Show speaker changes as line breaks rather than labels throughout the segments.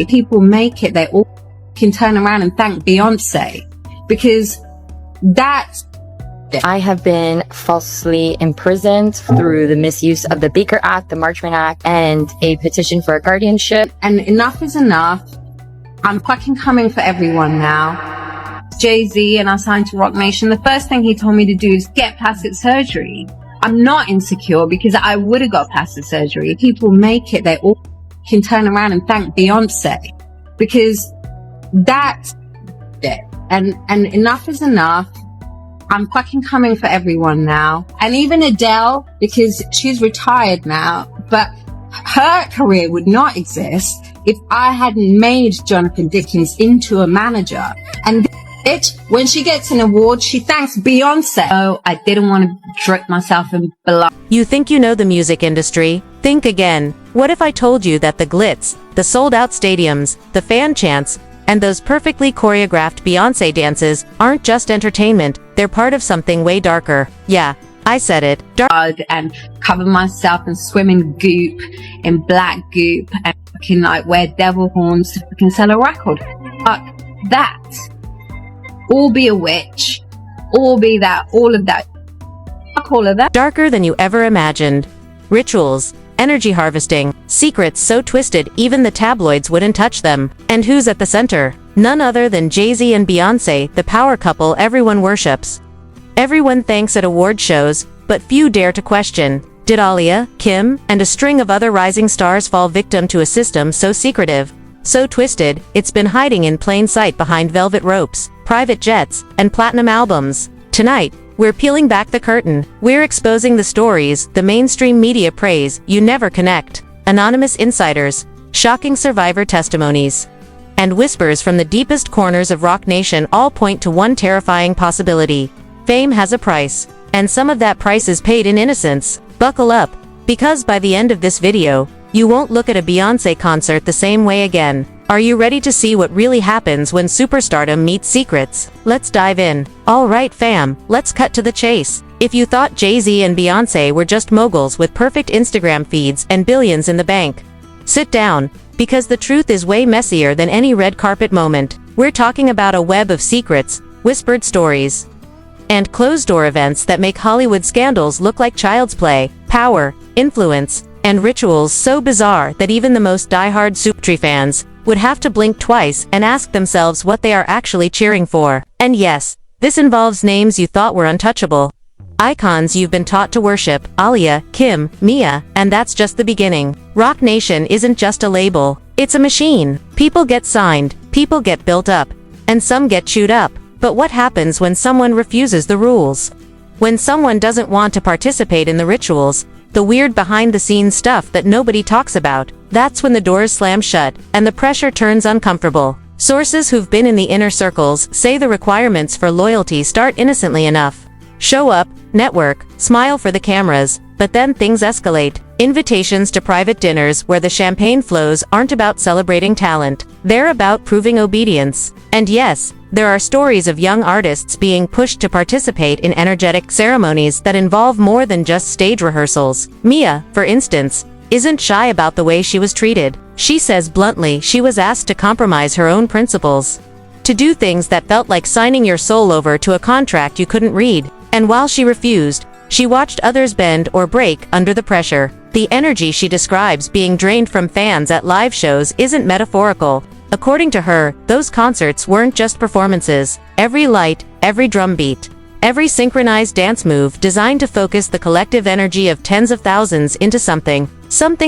people make it, they all can turn around and thank Beyoncé, because that's...
I have been falsely imprisoned through the misuse of the Baker Act, the Marchman Act, and a petition for a guardianship.
And enough is enough. I'm fucking coming for everyone now. Jay-Z and I signed to Rock Nation. The first thing he told me to do is get plastic surgery. I'm not insecure because I would have got plastic surgery. People make it, they all can turn around and thank Beyoncé, because that's it. And enough is enough. I'm fucking coming for everyone now. And even Adele, because she's retired now, but her career would not exist if I hadn't made Jonathan Dickens into a manager. And when she gets an award, she thanks Beyoncé. Oh, I didn't want to drip myself in blood.
You think you know the music industry? Think again. What if I told you that the glitz, the sold-out stadiums, the fan chants, and those perfectly choreographed Beyoncé dances aren't just entertainment, they're part of something way darker. Yeah, I said it.
And cover myself and swim in goop, in black goop, and fucking like wear devil horns to fucking sell a record. Fuck that. Or be a witch, or be that, all of that. Fuck all of that.
Darker than you ever imagined. Rituals, energy harvesting, secrets so twisted even the tabloids wouldn't touch them. And who's at the center? None other than Jay-Z and Beyoncé, the power couple everyone worships. Everyone thanks at award shows, but few dare to question. Did Aaliyah, Kim, and a string of other rising stars fall victim to a system so secretive, so twisted, it's been hiding in plain sight behind velvet ropes, private jets, and platinum albums? Tonight, we're peeling back the curtain. We're exposing the stories the mainstream media praise you never connect. Anonymous insiders, shocking survivor testimonies, and whispers from the deepest corners of Rock Nation all point to one terrifying possibility. Fame has a price, and some of that price is paid in innocence. Buckle up, because by the end of this video, you won't look at a Beyoncé concert the same way again. Are you ready to see what really happens when superstardom meets secrets? Let's dive in. Alright fam, let's cut to the chase. If you thought Jay-Z and Beyoncé were just moguls with perfect Instagram feeds and billions in the bank, sit down, because the truth is way messier than any red carpet moment. We're talking about a web of secrets, whispered stories, and closed-door events that make Hollywood scandals look like child's play. Power, influence, and rituals so bizarre that even the most die-hard Souptree fans would have to blink twice and ask themselves what they are actually cheering for. And yes, this involves names you thought were untouchable. Icons you've been taught to worship: Aaliyah, Kim, Mia, and that's just the beginning. Rock Nation isn't just a label, it's a machine. People get signed, people get built up, and some get chewed up. But what happens when someone refuses the rules? When someone doesn't want to participate in the rituals, the weird behind-the-scenes stuff that nobody talks about? That's when the doors slam shut, and the pressure turns uncomfortable. Sources who've been in the inner circles say the requirements for loyalty start innocently enough. Show up, network, smile for the cameras, but then things escalate. Invitations to private dinners where the champagne flows aren't about celebrating talent. They're about proving obedience. And yes, there are stories of young artists being pushed to participate in energetic ceremonies that involve more than just stage rehearsals. Mia, for instance, isn't shy about the way she was treated. She says bluntly she was asked to compromise her own principles, to do things that felt like signing your soul over to a contract you couldn't read. And while she refused, she watched others bend or break under the pressure. The energy she describes being drained from fans at live shows isn't metaphorical. According to her, those concerts weren't just performances. Every light, every drum beat, every synchronized dance move designed to focus the collective energy of tens of thousands into something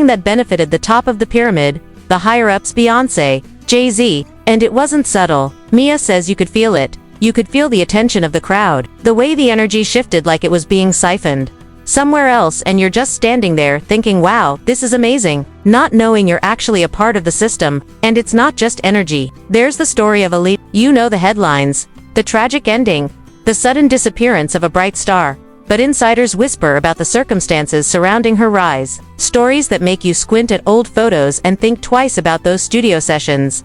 that benefited the top of the pyramid, the higher-ups: Beyoncé, Jay-Z. And it wasn't subtle. Mia says you could feel it. You could feel the attention of the crowd, the way the energy shifted like it was being siphoned somewhere else, and you're just standing there thinking, wow, this is amazing, not knowing you're actually a part of the system. And it's not just energy. There's the story of Aaliyah. You know the headlines, the tragic ending, the sudden disappearance of a bright star. But insiders whisper about the circumstances surrounding her rise, stories that make you squint at old photos and think twice about those studio sessions,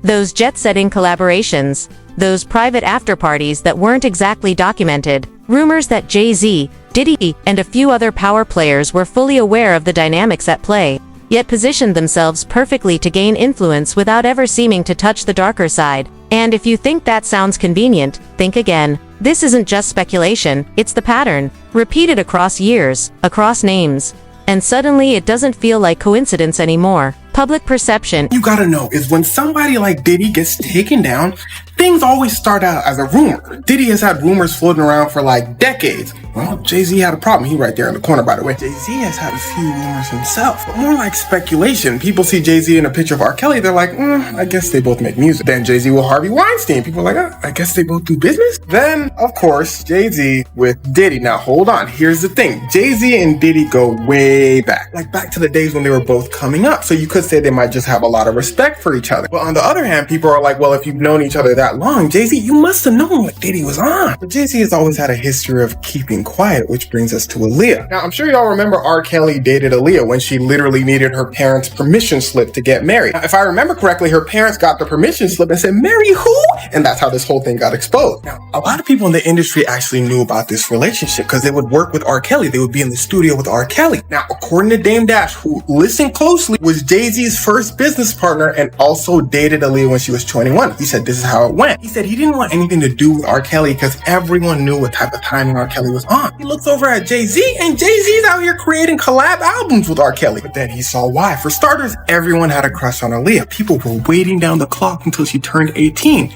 those jet-setting collaborations, those private after-parties that weren't exactly documented. Rumors that Jay-Z, Diddy, and a few other power players were fully aware of the dynamics at play. yet positioned themselves perfectly to gain influence without ever seeming to touch the darker side. And if you think that sounds convenient, think again. This isn't just speculation, it's the pattern, repeated across years, across names. And suddenly it doesn't feel like coincidence anymore. Public perception.
You gotta know is when somebody like Diddy gets taken down, things always start out as a rumor. Diddy has had rumors floating around for like decades. Well, Jay-Z had a problem. He right there in the corner, by the way. Jay-Z has had a few rumors himself, but more like speculation. People see Jay-Z in a picture of R. Kelly, they're like, I guess they both make music. Then Jay-Z with Harvey Weinstein. People are like, I guess they both do business. Then, of course, Jay-Z with Diddy. Now, hold on. Here's the thing. Jay-Z and Diddy go way back. Like back to the days when they were both coming up. So you could say they might just have a lot of respect for each other. But on the other hand, people are like, well, if you've known each other that long, Jay-Z, you must have known what Diddy was on. But Jay-Z has always had a history of keeping quiet, which brings us to Aaliyah. Now, I'm sure y'all remember R. Kelly dated Aaliyah when she literally needed her parents' permission slip to get married. Now, if I remember correctly, her parents got the permission slip and said, marry who? And that's how this whole thing got exposed. Now, a lot of people in the industry actually knew about this relationship because they would work with R. Kelly. They would be in the studio with R. Kelly. Now, according to Dame Dash, who listened closely, was Jay-Z's first business partner and also dated Aaliyah when she was 21. He said this is how it went. He said he didn't want anything to do with R. Kelly because everyone knew what type of timing R. Kelly was on. He looks over at Jay-Z and Jay-Z's out here creating collab albums with R. Kelly. But then he saw why. For starters, everyone had a crush on Aaliyah. People were waiting down the clock until she turned 18.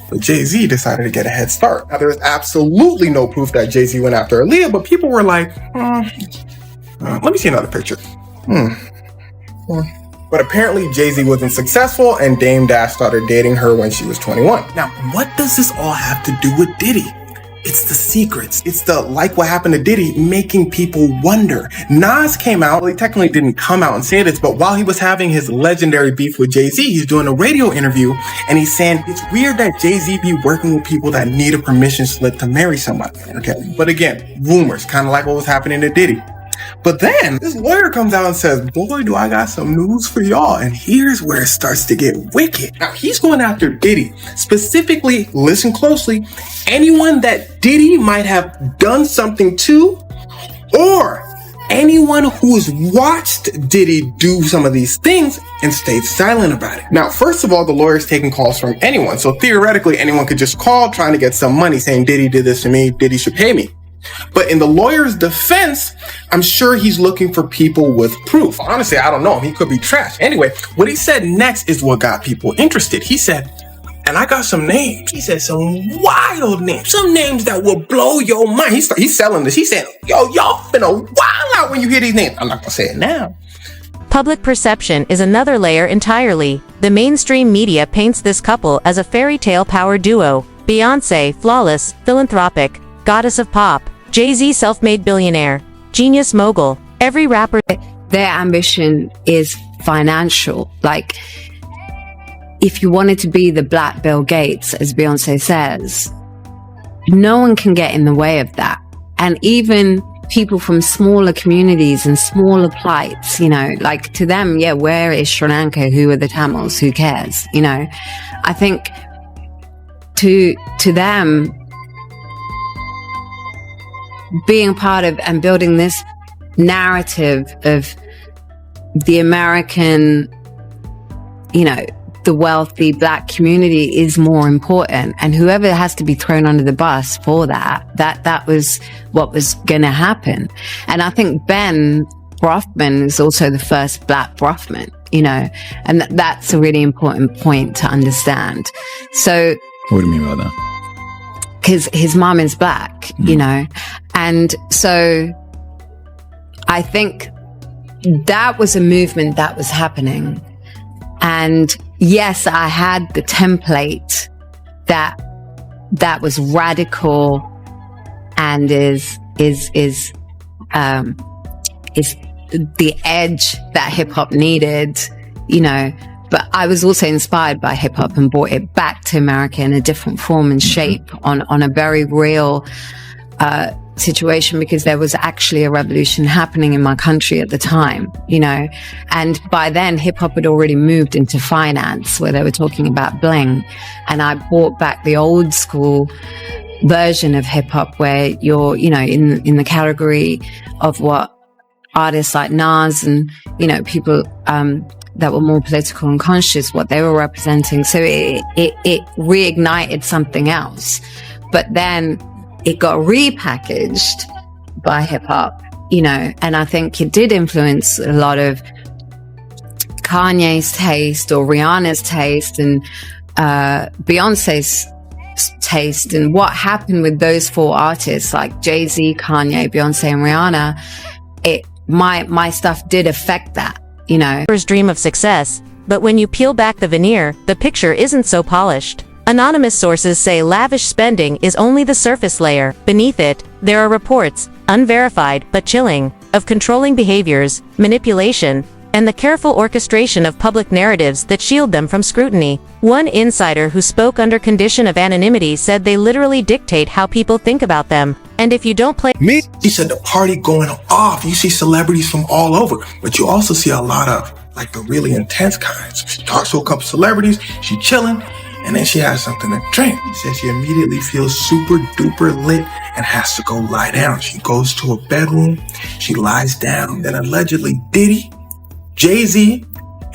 But Jay-Z decided to get a head start. Now, there's absolutely no proof that Jay-Z went after Aaliyah, but people were like, let me see another picture. But apparently Jay-Z wasn't successful and Dame Dash started dating her when she was 21. Now, what does this all have to do with Diddy? It's the secrets. It's the, like what happened to Diddy, making people wonder. Nas came out, well, he technically didn't come out and say this, but while he was having his legendary beef with Jay-Z, he's doing a radio interview and he's saying, it's weird that Jay-Z be working with people that need a permission slip to marry somebody. Okay. But again, rumors, kind of like what was happening to Diddy. But then this lawyer comes out and says, boy, do I got some news for y'all. And here's where it starts to get wicked. Now, he's going after Diddy. Specifically, listen closely, anyone that Diddy might have done something to, or anyone who has watched Diddy do some of these things and stayed silent about it. Now, first of all, the lawyer's taking calls from anyone. So theoretically, anyone could just call trying to get some money saying, Diddy did this to me, Diddy should pay me. But in the lawyer's defense, I'm sure he's looking for people with proof. Honestly, I don't know him. He could be trash. Anyway, what he said next is what got people interested. He said, and I got some names. He said some wild names, some names that will blow your mind. He's selling this. He said, yo, y'all finna wild out when you hear these names. I'm not gonna say it now.
Public perception is another layer entirely. The mainstream media paints this couple as a fairy tale power duo. Beyoncé, flawless, philanthropic, goddess of pop. Jay-Z, self-made billionaire, genius mogul. Every rapper,
their ambition is financial. Like, if you wanted to be the Black Bill Gates, as Beyoncé says, no one can get in the way of that. And even people from smaller communities and smaller plights, you know, like to them, yeah, where is Sri Lanka? Who are the Tamils? Who cares? You know, I think to them, being part of and building this narrative of the American, you know, the wealthy Black community is more important. And whoever has to be thrown under the bus for that was what was going to happen. And I think Ben Brofman is also the first Black Brofman, you know, and that's a really important point to understand. So
what do you mean by that?
Because his mom is Black, you know, and so I think that was a movement that was happening. And yes, I had the template that was radical and is the edge that hip hop needed, you know. But I was also inspired by hip hop and brought it back to America in a different form and shape on a very real situation, because there was actually a revolution happening in my country at the time, you know. And by then, hip hop had already moved into finance, where they were talking about bling. And I brought back the old school version of hip hop, where you're, you know, in the category of what artists like Nas and, you know, people, that were more political and conscious, what they were representing. So it reignited something else. But then it got repackaged by hip hop, you know, and I think it did influence a lot of Kanye's taste or Rihanna's taste and Beyonce's taste. And what happened with those four artists like Jay-Z, Kanye, Beyonce, and Rihanna, my stuff did affect that. You know,
dream of success, but when you peel back the veneer, the picture isn't so polished. Anonymous sources say lavish spending is only the surface layer. Beneath it, there are reports, unverified but chilling, of controlling behaviors, manipulation, and the careful orchestration of public narratives that shield them from scrutiny. One insider who spoke under condition of anonymity said they literally dictate how people think about them. And if you don't play
me, he said the party going off. You see celebrities from all over, but you also see a lot of like the really intense kinds. She talks to a couple celebrities, she chilling, and then she has something to drink. He says she immediately feels super duper lit and has to go lie down. She goes to a bedroom, she lies down, then allegedly Diddy, Jay-Z,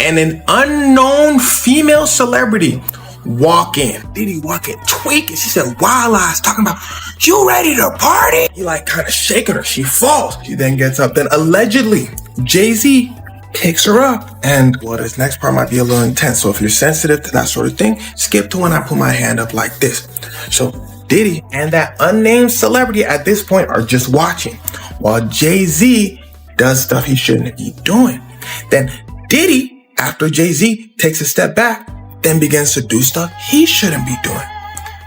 and an unknown female celebrity walk in. Diddy walk in tweaking. She said wild eyes talking about, you ready to party? He like kind of shaking her. She falls. She then gets up. Then allegedly Jay-Z picks her up. And well, this next part might be a little intense. So if you're sensitive to that sort of thing, skip to when I put my hand up like this. So Diddy and that unnamed celebrity at this point are just watching while Jay-Z does stuff he shouldn't be doing. Then Diddy, after Jay-Z takes a step back, then begins to do stuff he shouldn't be doing.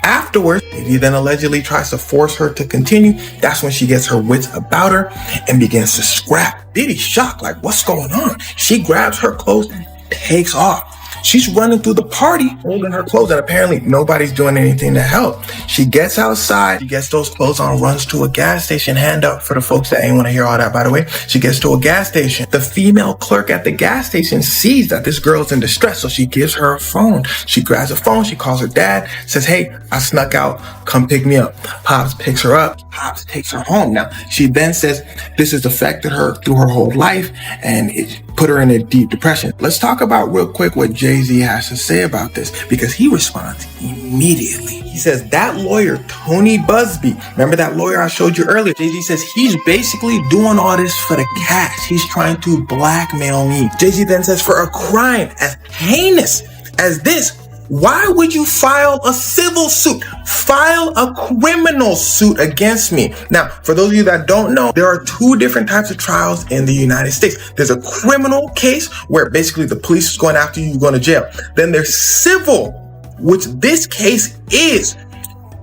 Afterwards, Diddy then allegedly tries to force her to continue. That's when she gets her wits about her and begins to scrap. Diddy's shocked, like, what's going on? She grabs her clothes and takes off. She's running through the party holding her clothes, and apparently nobody's doing anything to help. She gets outside, she gets those clothes on, runs to a gas station. Hand up for the folks that ain't want to hear all that, by the way. She gets to a gas station. The female clerk at the gas station sees that this girl's in distress, so she gives her a phone. She grabs a phone, she calls her dad, says, hey, I snuck out, come pick me up. Pops picks her up, Pops takes her home. Now, she then says this has affected her through her whole life, and it put her in a deep depression. Let's talk about real quick what Jay-Z has to say about this, because he responds immediately. He says that lawyer, Tony Busby, remember that lawyer I showed you earlier? Jay-Z says he's basically doing all this for the cash. He's trying to blackmail me. Jay-Z then says for a crime as heinous as this, why would you file a civil suit? File a criminal suit against me. Now, for those of you that don't know, there are two different types of trials in the United States. There's a criminal case where basically the police is going after you, you're going to jail. Then there's civil, which this case is.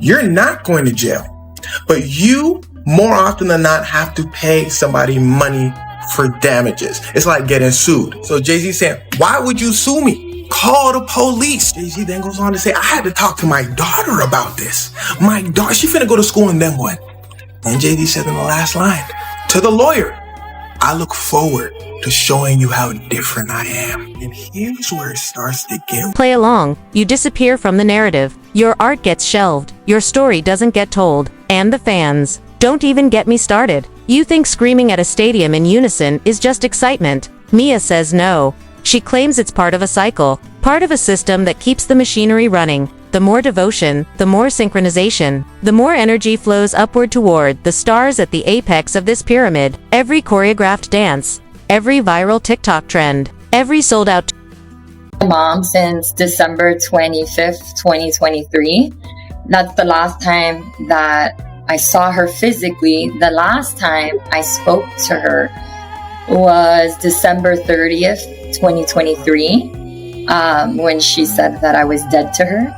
You're not going to jail, but you more often than not have to pay somebody money for damages. It's like getting sued. So Jay-Z saying, why would you sue me? Call the police. Jay-Z then goes on to say, I had to talk to my daughter about this. My daughter, she finna go to school and then what? And Jay-Z said in the last line to the lawyer, I look forward to showing you how different I am. And here's where it starts to get.
Play along, you disappear from the narrative. Your art gets shelved. Your story doesn't get told. And the fans. Don't even get me started. You think screaming at a stadium in unison is just excitement. Mia says no. She claims it's part of a cycle, part of a system that keeps the machinery running. The more devotion, the more synchronization, the more energy flows upward toward the stars at the apex of this pyramid. Every choreographed dance, every viral TikTok trend, every sold out.
My mom since December 25th, 2023. That's the last time that I saw her physically. The last time I spoke to her was December 30th, 2023, when she said that I was dead to her.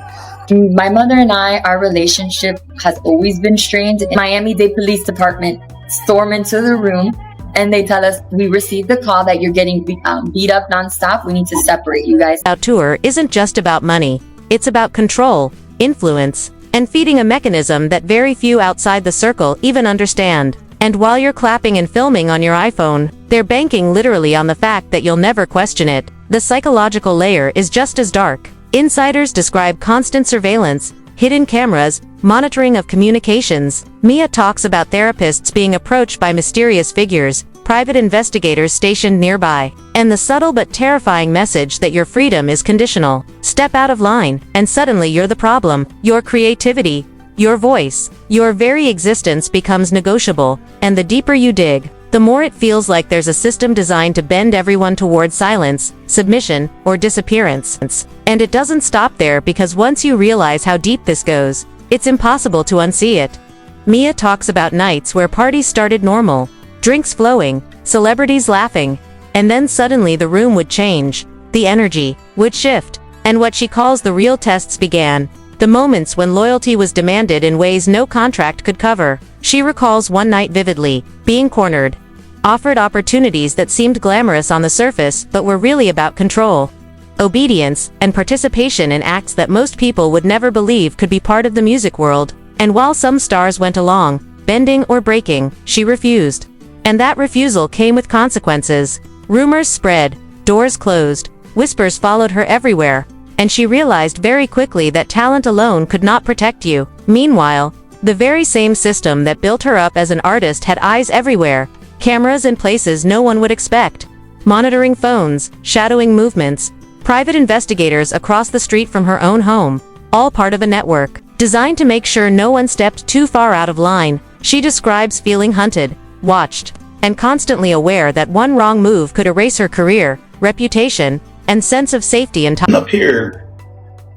My mother and I, our relationship has always been strained. Miami-Dade Police Department storm into the room and they tell us, we received the call that you're getting beat up nonstop. We need to separate you guys.
Our tour isn't just about money. It's about control, influence, and feeding a mechanism that very few outside the circle even understand. And while you're clapping and filming on your iPhone, they're banking literally on the fact that you'll never question it. The psychological layer is just as dark. Insiders describe constant surveillance, hidden cameras, monitoring of communications. Mia talks about therapists being approached by mysterious figures, private investigators stationed nearby, and the subtle but terrifying message that your freedom is conditional. Step out of line, and suddenly you're the problem. Your creativity, your voice, your very existence becomes negotiable, and the deeper you dig, the more it feels like there's a system designed to bend everyone toward silence, submission, or disappearance. And it doesn't stop there, because once you realize how deep this goes, it's impossible to unsee it. Mia talks about nights where parties started normal, drinks flowing, celebrities laughing, and then suddenly the room would change, the energy would shift, and what she calls the real tests began. The moments when loyalty was demanded in ways no contract could cover. She recalls one night vividly, being cornered, offered opportunities that seemed glamorous on the surface but were really about control, obedience, and participation in acts that most people would never believe could be part of the music world. And while some stars went along, bending or breaking, she refused. And that refusal came with consequences. Rumors spread, doors closed, whispers followed her everywhere, and she realized very quickly that talent alone could not protect you. Meanwhile, the very same system that built her up as an artist had eyes everywhere, cameras in places no one would expect, monitoring phones, shadowing movements, private investigators across the street from her own home, all part of a network designed to make sure no one stepped too far out of line. She describes feeling hunted, watched, and constantly aware that one wrong move could erase her career, reputation, and sense of safety and
up here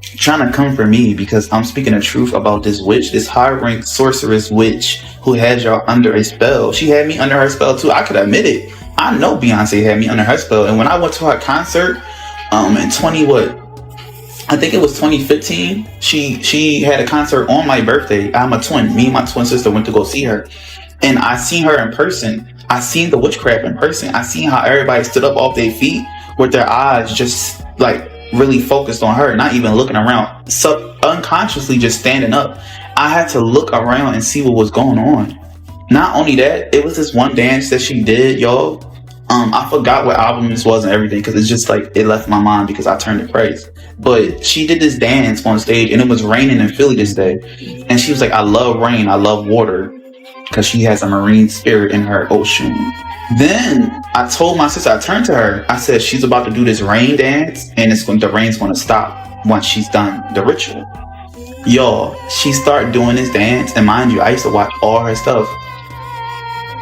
trying to come for me because I'm speaking the truth about this witch, this high-ranked sorceress witch who had y'all under a spell. She had me under her spell too. I could admit it. I know Beyonce had me under her spell. And when I went to her concert in 2015, she had a concert on my birthday. I'm a twin. Me and my twin sister went to go see her. And I seen her in person. I seen the witchcraft in person. I seen how everybody stood up off their feet with their eyes just like really focused on her, not even looking around. So unconsciously just standing up. I had to look around and see what was going on. Not only that, it was this one dance that she did, y'all. I forgot what album this was and everything because it's just like it left my mind because I turned to praise. But she did this dance on stage and it was raining in Philly this day. And she was like, I love rain, I love water, because she has a marine spirit in her ocean. Then I told my sister, I turned to her, I said, she's about to do this rain dance and the rain's going to stop once she's done the ritual. Y'all, she started doing this dance, and mind you, I used to watch all her stuff.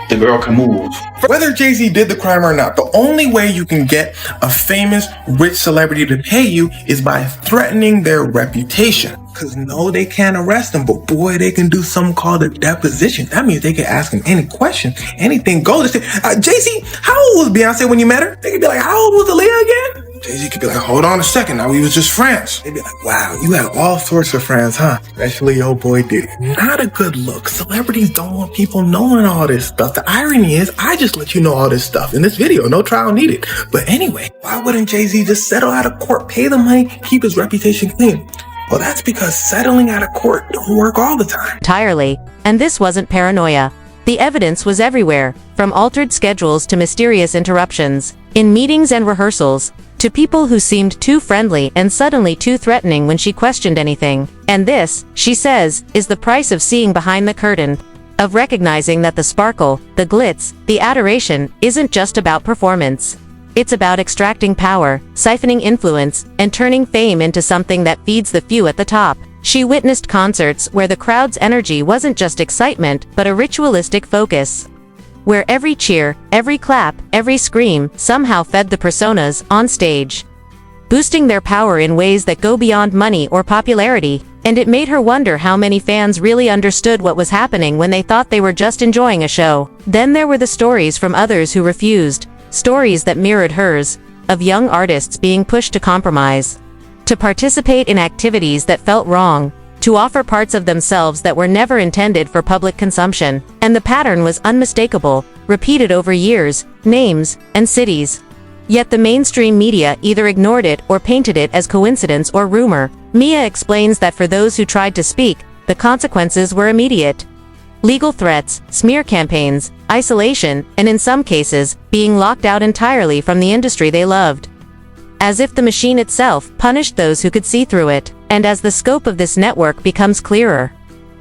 The girl can move.
Whether Jay-Z did the crime or not, the only way you can get a famous, rich celebrity to pay you is by threatening their reputation. Because no, they can't arrest them, but boy, they can do something called a deposition. That means they can ask him any question, anything goes. Jay-Z, how old was Beyonce when you met her? They could be like, how old was Aaliyah again? Jay-Z could be like, hold on a second, now we was just friends. They'd be like, wow, you had all sorts of friends, huh? Especially your boy Diddy. Not a good look. Celebrities don't want people knowing all this stuff. The irony is, I just let you know all this stuff in this video. No trial needed. But anyway, why wouldn't Jay-Z just settle out of court, pay the money, keep his reputation clean? Well, that's because settling out of court don't work all the time.
Entirely. And this wasn't paranoia. The evidence was everywhere, from altered schedules to mysterious interruptions, in meetings and rehearsals, to people who seemed too friendly and suddenly too threatening when she questioned anything. And this, she says, is the price of seeing behind the curtain, of recognizing that the sparkle, the glitz, the adoration isn't just about performance. It's about extracting power, siphoning influence, and turning fame into something that feeds the few at the top. She witnessed concerts where the crowd's energy wasn't just excitement, but a ritualistic focus, where every cheer, every clap, every scream somehow fed the personas on stage, boosting their power in ways that go beyond money or popularity. And it made her wonder how many fans really understood what was happening when they thought they were just enjoying a show. Then there were the stories from others who refused, stories that mirrored hers, of young artists being pushed to compromise, to participate in activities that felt wrong, to offer parts of themselves that were never intended for public consumption. And the pattern was unmistakable, repeated over years, names, and cities. Yet the mainstream media either ignored it or painted it as coincidence or rumor. Mia explains that for those who tried to speak, the consequences were immediate. Legal threats, smear campaigns, isolation, and in some cases, being locked out entirely from the industry they loved. As if the machine itself punished those who could see through it. And as the scope of this network becomes clearer,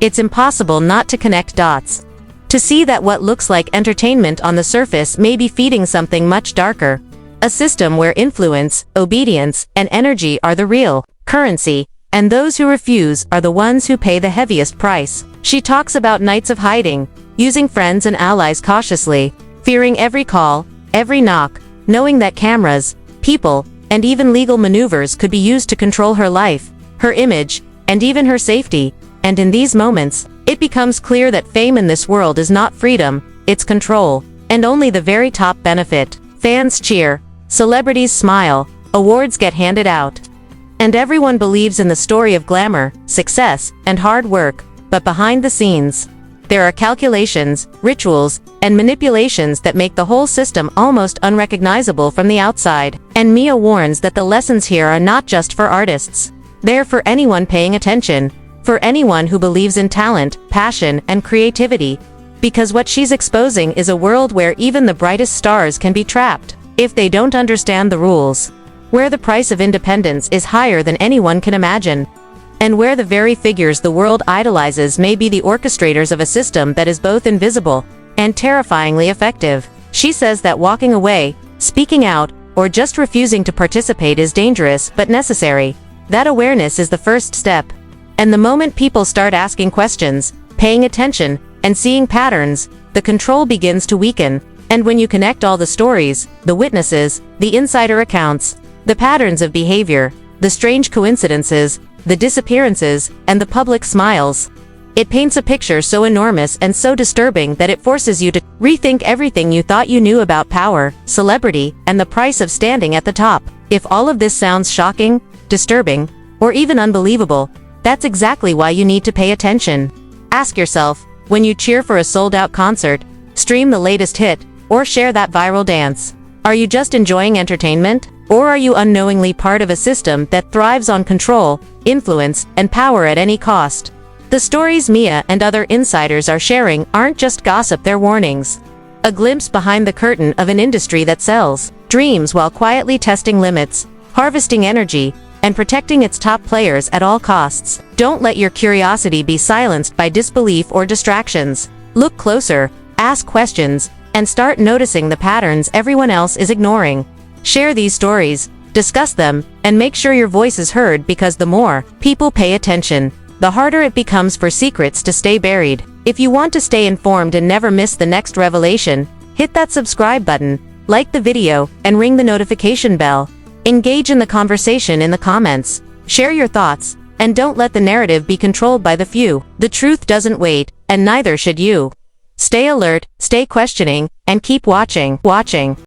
it's impossible not to connect dots. To see that what looks like entertainment on the surface may be feeding something much darker. A system where influence, obedience, and energy are the real currency, and those who refuse are the ones who pay the heaviest price. She talks about nights of hiding, using friends and allies cautiously, fearing every call, every knock, knowing that cameras, people, and even legal maneuvers could be used to control her life, her image, and even her safety. And in these moments, it becomes clear that fame in this world is not freedom, it's control, and only the very top benefit. Fans cheer, celebrities smile, awards get handed out. And everyone believes in the story of glamour, success, and hard work, but behind the scenes, there are calculations, rituals, and manipulations that make the whole system almost unrecognizable from the outside. And Mia warns that the lessons here are not just for artists. They're for anyone paying attention, for anyone who believes in talent, passion, and creativity. Because what she's exposing is a world where even the brightest stars can be trapped, if they don't understand the rules. Where the price of independence is higher than anyone can imagine. And where the very figures the world idolizes may be the orchestrators of a system that is both invisible and terrifyingly effective. She says that walking away, speaking out, or just refusing to participate is dangerous but necessary. That awareness is the first step. And the moment people start asking questions, paying attention, and seeing patterns, the control begins to weaken. And when you connect all the stories, the witnesses, the insider accounts, the patterns of behavior, the strange coincidences, the disappearances, and the public smiles, it paints a picture so enormous and so disturbing that it forces you to rethink everything you thought you knew about power, celebrity, and the price of standing at the top. If all of this sounds shocking, disturbing, or even unbelievable, that's exactly why you need to pay attention. Ask yourself, when you cheer for a sold-out concert, stream the latest hit, or share that viral dance, are you just enjoying entertainment? Or are you unknowingly part of a system that thrives on control, influence, and power at any cost? The stories Mia and other insiders are sharing aren't just gossip, they're warnings. A glimpse behind the curtain of an industry that sells dreams while quietly testing limits, harvesting energy, and protecting its top players at all costs. Don't let your curiosity be silenced by disbelief or distractions. Look closer, ask questions, and start noticing the patterns everyone else is ignoring. Share these stories, discuss them, and make sure your voice is heard, because the more people pay attention, the harder it becomes for secrets to stay buried. If you want to stay informed and never miss the next revelation, hit that subscribe button, like the video, and ring the notification bell. Engage in the conversation in the comments, share your thoughts, and don't let the narrative be controlled by the few. The truth doesn't wait, and neither should you. Stay alert, stay questioning, and keep watching.